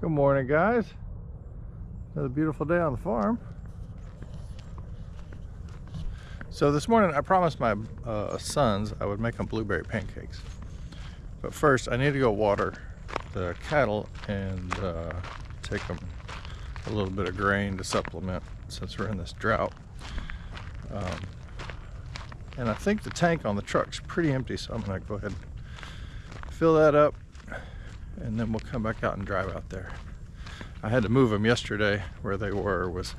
Good morning, guys. Another beautiful day on the farm. So this morning I promised my sons I would make them blueberry pancakes. But first I need to go water the cattle and take them a little bit of grain to supplement since we're in this drought. And I think the tank on the truck's pretty empty, so I'm gonna go ahead and fill that up and then we'll come back out and drive out there. I had to move them yesterday. Where they were was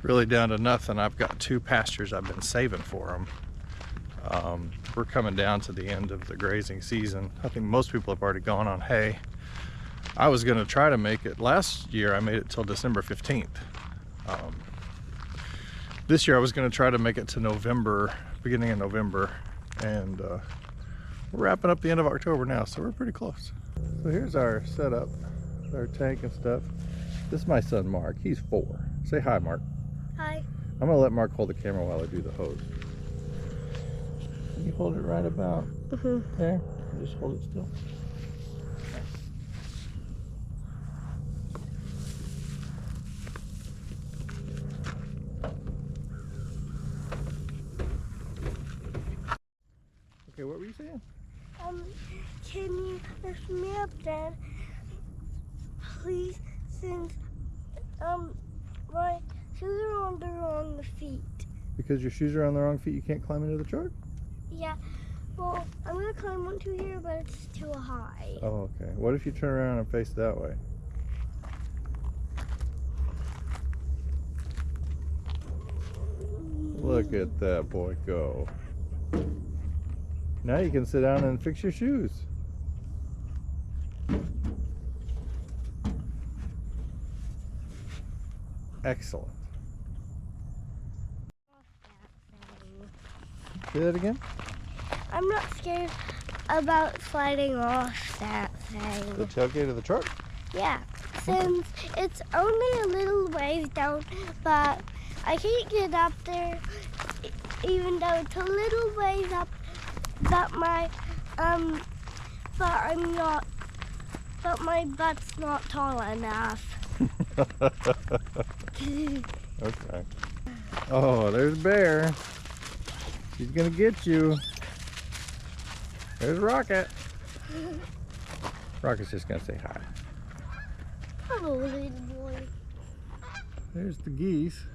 really down to nothing. I've got 2 pastures I've been saving for them. We're coming down to the end of the grazing season. I think most people have already gone on hay. I was gonna try to make it, last year I made it till December 15th. This year I was gonna try to make it to November, beginning of November, and we're wrapping up the end of October now, so we're pretty close. So here's our setup, our tank and stuff. This is my son Mark, he's 4. Say hi, Mark. Hi. I'm gonna let Mark hold the camera while I do the hose. Can you hold it right about there? Just hold it still. Okay, what were you saying? Can you lift me up then, please, since my shoes are on the wrong feet. Because your shoes are on the wrong feet, you can't climb into the truck? Yeah, well, I'm gonna climb onto here, but it's too high. Oh, okay. What if you turn around and face that way? Look at that boy go. Now you can sit down and fix your shoes. Excellent. Say that again? I'm not scared about sliding off that thing. The tailgate of the truck? Yeah, since it's only a little ways down, but I can't get up there, even though it's a little ways up, but my butt's not tall enough. Okay. Oh, there's Bear. She's gonna get you. There's Rocket. Rocket's just gonna say hi. Hello, little boy. There's the geese.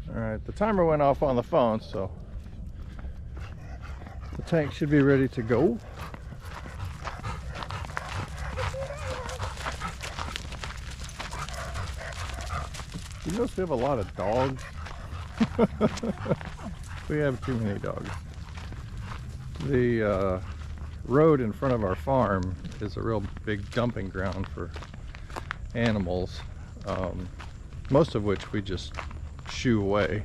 Alright, the timer went off on the phone, so the tank should be ready to go. You notice we have a lot of dogs? We have too many dogs. The road in front of our farm is a real big dumping ground for animals, most of which we just shoo away.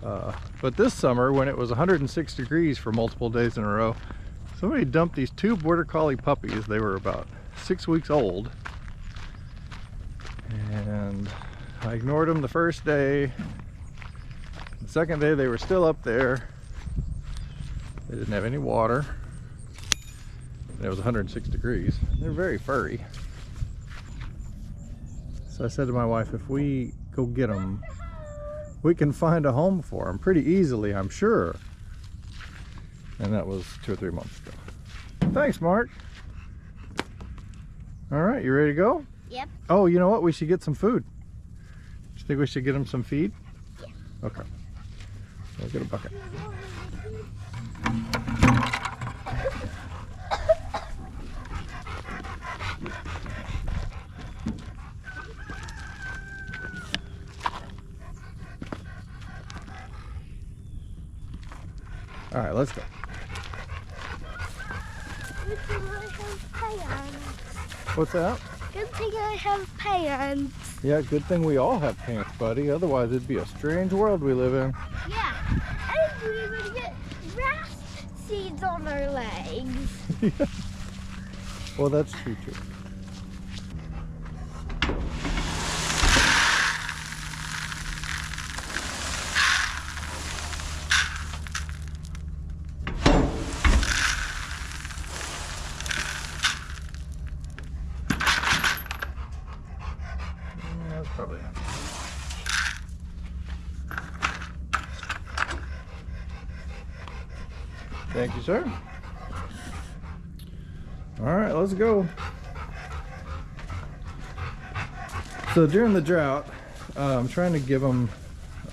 But this summer, when it was 106 degrees for multiple days in a row, somebody dumped these 2 border collie puppies. They were about 6 weeks old, and I ignored them the first day. The second day they were still up there. They didn't have any water, and it was 106 degrees. They're very furry. So I said to my wife, if we go get them, we can find a home for them pretty easily, I'm sure. And that was 2 or 3 months ago. Thanks, Mark. All right, you ready to go? Yep. Oh, you know what? We should get some food. Do you think we should get them some feed? Yeah. Okay. We'll get a bucket. All right, let's go. Good thing I have pants. What's that? Good thing I have pants. Yeah, good thing we all have pants, buddy. Otherwise, it'd be a strange world we live in. Yeah, and we would get grass seeds on our legs. Yeah. Well, that's true too. Thank you, sir. All right, let's go. So during the drought, I'm trying to give them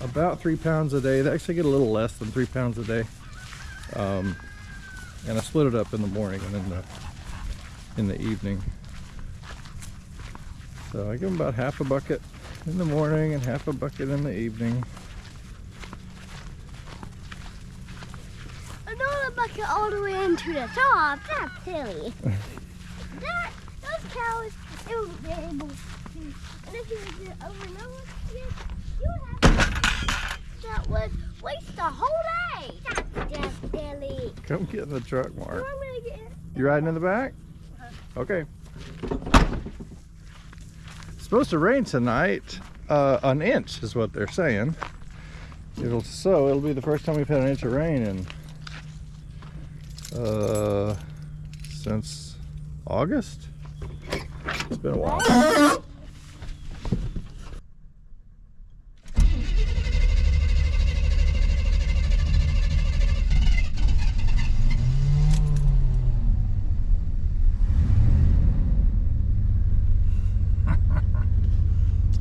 about 3 pounds a day. They actually get a little less than 3 pounds a day. And I split it up in the morning and in the evening. So I give them about half a bucket in the morning and half a bucket in the evening. Another bucket all the way into the top. That's silly. Those cows, they won't be able to. And if you do it over and over again, you would have to. That would waste the whole day. That's just silly. Come get in the truck, Mark. So I'm gonna get. You riding in the back? Okay. It's supposed to rain tonight. An inch is what they're saying. It'll be the first time we've had an inch of rain in since August. It's been a while.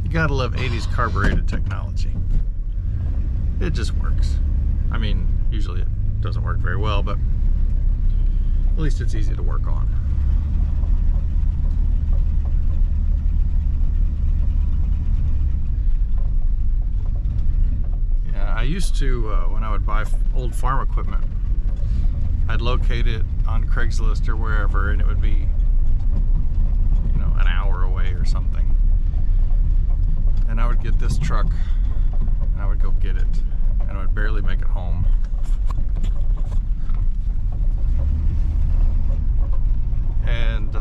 You gotta love 80s carbureted technology. It just works. I mean, usually it doesn't work very well, but at least it's easy to work on. Yeah, I used to, when I would buy old farm equipment, I'd locate it on Craigslist or wherever, and it would be, you know, an hour away or something. And I would get this truck, and I would go get it, and I would barely make it home. And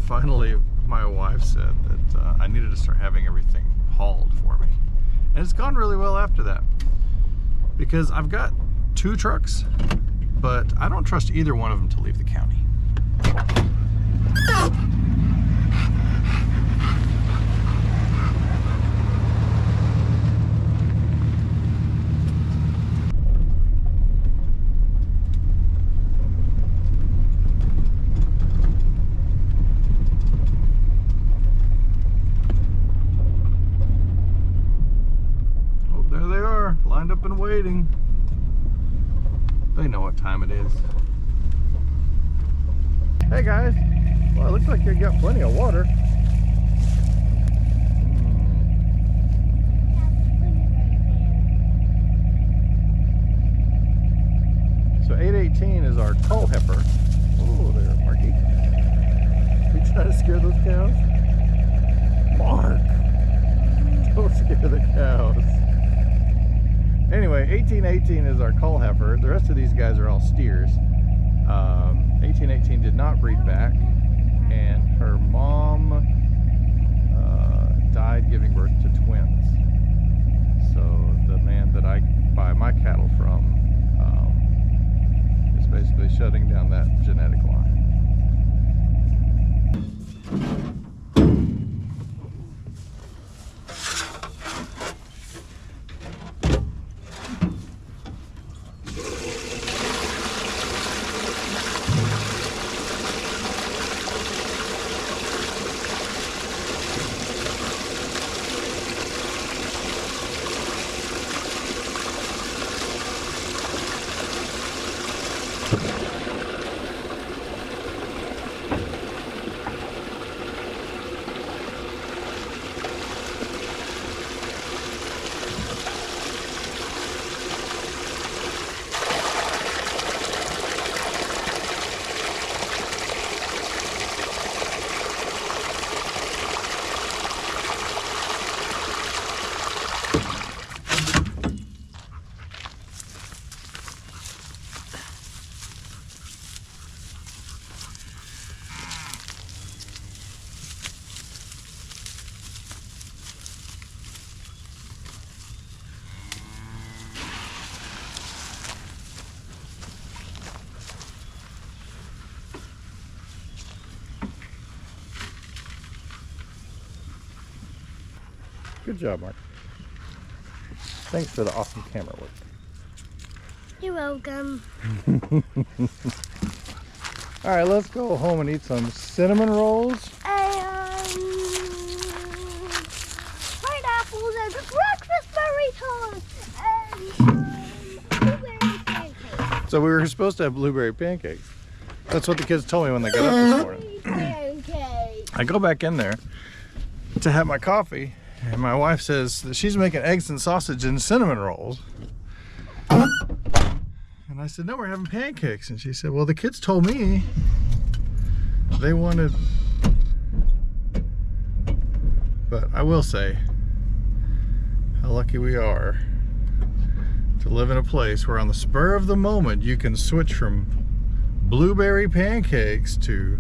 finally, my wife said that I needed to start having everything hauled for me. And it's gone really well after that. Because I've got 2 trucks, but I don't trust either one of them to leave the county. Lined up and waiting. They know what time it is. Hey guys, well, it looks like you got plenty of water. So 818 is our coal heifer. Oh, there, Marky. You trying to scare those cows? Mark, don't scare the cows. Anyway, 1818 is our coal heifer. The rest of these guys are all steers. 1818 did not breed back, and her mom died giving birth to twins. So the man that I buy my cattle from is basically shutting down that genetic line. Good job, Mark. Thanks for the awesome camera work. You're welcome. All right, let's go home and eat some cinnamon rolls. Pineapples and breakfast burritos and blueberry pancakes. So we were supposed to have blueberry pancakes. That's what the kids told me when they got up this morning. Pancakes. I go back in there to have my coffee, and my wife says that she's making eggs and sausage and cinnamon rolls. And I said, no, we're having pancakes. And she said, well, the kids told me they wanted. But I will say how lucky we are to live in a place where on the spur of the moment you can switch from blueberry pancakes to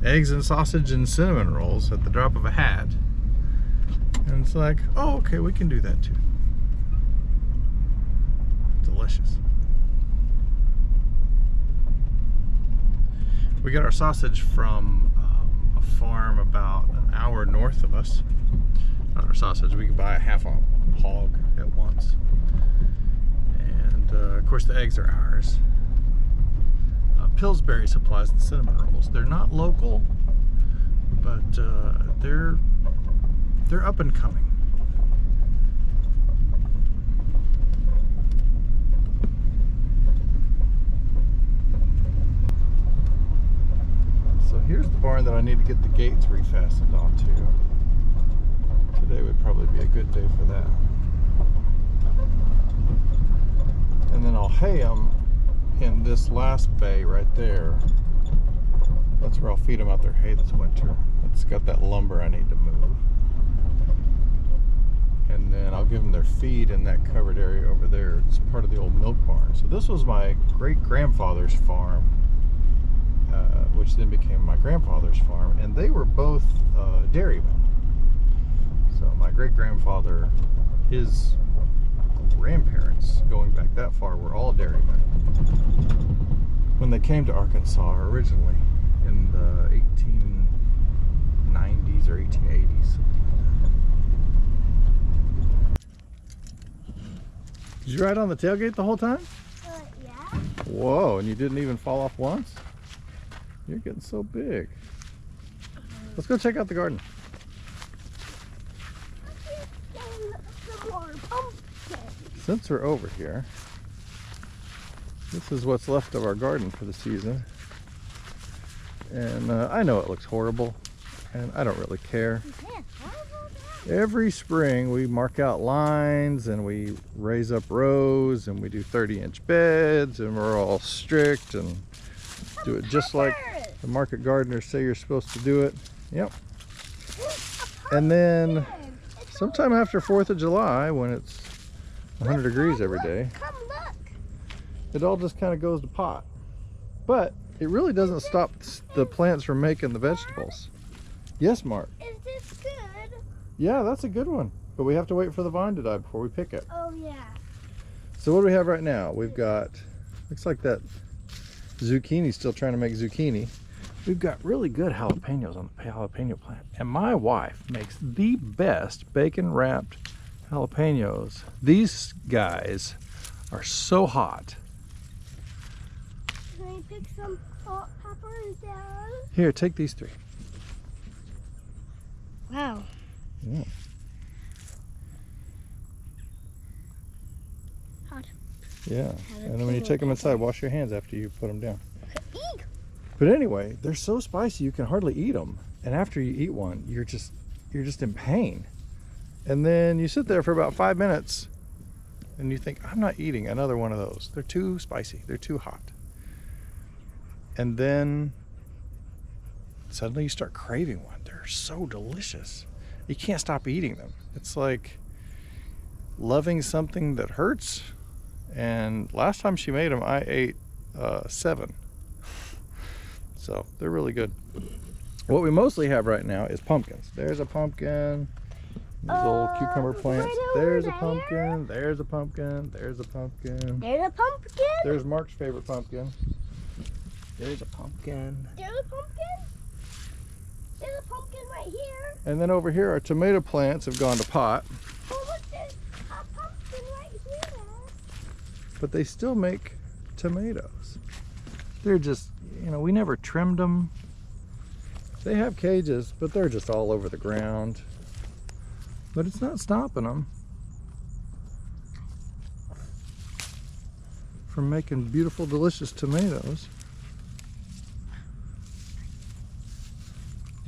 eggs and sausage and cinnamon rolls at the drop of a hat. And it's like, oh, okay, we can do that too. Delicious. We got our sausage from a farm about an hour north of us. Not our sausage, we could buy a half a hog at once. And of course the eggs are ours. Pillsbury supplies the cinnamon rolls. They're not local, but they're up and coming. So here's the barn that I need to get the gates refastened onto. Today would probably be a good day for that. And then I'll hay them in this last bay right there. That's where I'll feed them out their hay this winter. It's got that lumber I need to move. And then I'll give them their feed in that covered area over there. It's part of the old milk barn. So this was my great-grandfather's farm, which then became my grandfather's farm, and they were both dairymen. So my great-grandfather, his grandparents, going back that far, were all dairymen when they came to Arkansas originally in the 1890s or 1880s. Did you ride on the tailgate the whole time? Yeah. Whoa, and you didn't even fall off once? You're getting so big. Let's go check out the garden. Some more pumpkins. Since we're over here, this is what's left of our garden for the season. And I know it looks horrible, and I don't really care. Every spring we mark out lines and we raise up rows and we do 30-inch beds, and we're all strict and do it just like the market gardeners say you're supposed to do it. Yep. And then sometime after 4th of July, when it's 100 degrees every day, Come look. it all just kind of goes to pot. But it really doesn't stop the plants from making the vegetables. Yes, Mark? Is this good? Yeah, that's a good one. But we have to wait for the vine to die before we pick it. Oh, yeah. So what do we have right now? We've got, looks like that zucchini's still trying to make zucchini. We've got really good jalapenos on the jalapeno plant. And my wife makes the best bacon wrapped jalapenos. These guys are so hot. Can I pick some hot peppers down? Here, take these 3. Wow. Yeah. Hot. Yeah. And then when you take them inside, wash your hands after you put them down. Eek. But anyway, they're so spicy you can hardly eat them. And after you eat one, you're just in pain. And then you sit there for about 5 minutes and you think, I'm not eating another one of those. They're too spicy. They're too hot. And then suddenly you start craving one. They're so delicious. You can't stop eating them. It's like loving something that hurts. And last time she made them, I ate 7. So they're really good. What we mostly have right now is pumpkins. There's a pumpkin. These old cucumber plants. right over There's a there. pumpkin. There's a pumpkin. There's a pumpkin. There's a pumpkin. There's Mark's favorite pumpkin. There's a pumpkin. There's a pumpkin. There's a pumpkin right here. And then over here, our tomato plants have gone to pot, Oh, look, there's a pumpkin right here. but they still make tomatoes. They're just, you know, we never trimmed them. They have cages, but they're just all over the ground. But it's not stopping them from making beautiful, delicious tomatoes.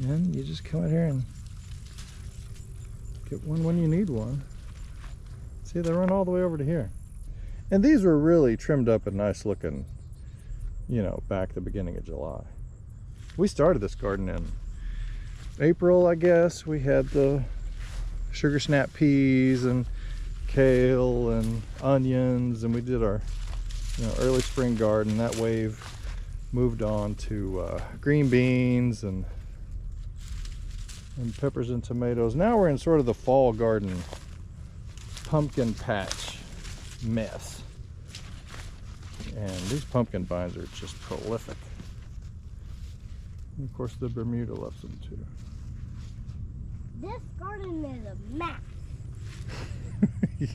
And you just come out here and get one when you need one. See, they run all the way over to here. And these were really trimmed up and nice looking, you know, back the beginning of July. We started this garden in April, I guess. We had the sugar snap peas and kale and onions, and we did our, you know, early spring garden. That wave moved on to green beans and peppers and tomatoes. Now we're in sort of the fall garden pumpkin patch mess. And these pumpkin vines are just prolific. And of course the Bermuda loves them too. This garden is a mess.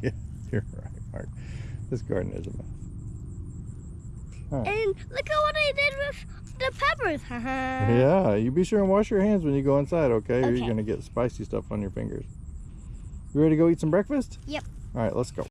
Yeah, you're right, Mark. This garden is a mess. Huh. And look at what I did with the peppers. Yeah, you be sure and wash your hands when you go inside, okay? Or Okay. you're gonna get spicy stuff on your fingers. You ready to go eat some breakfast? Yep. All right, let's go.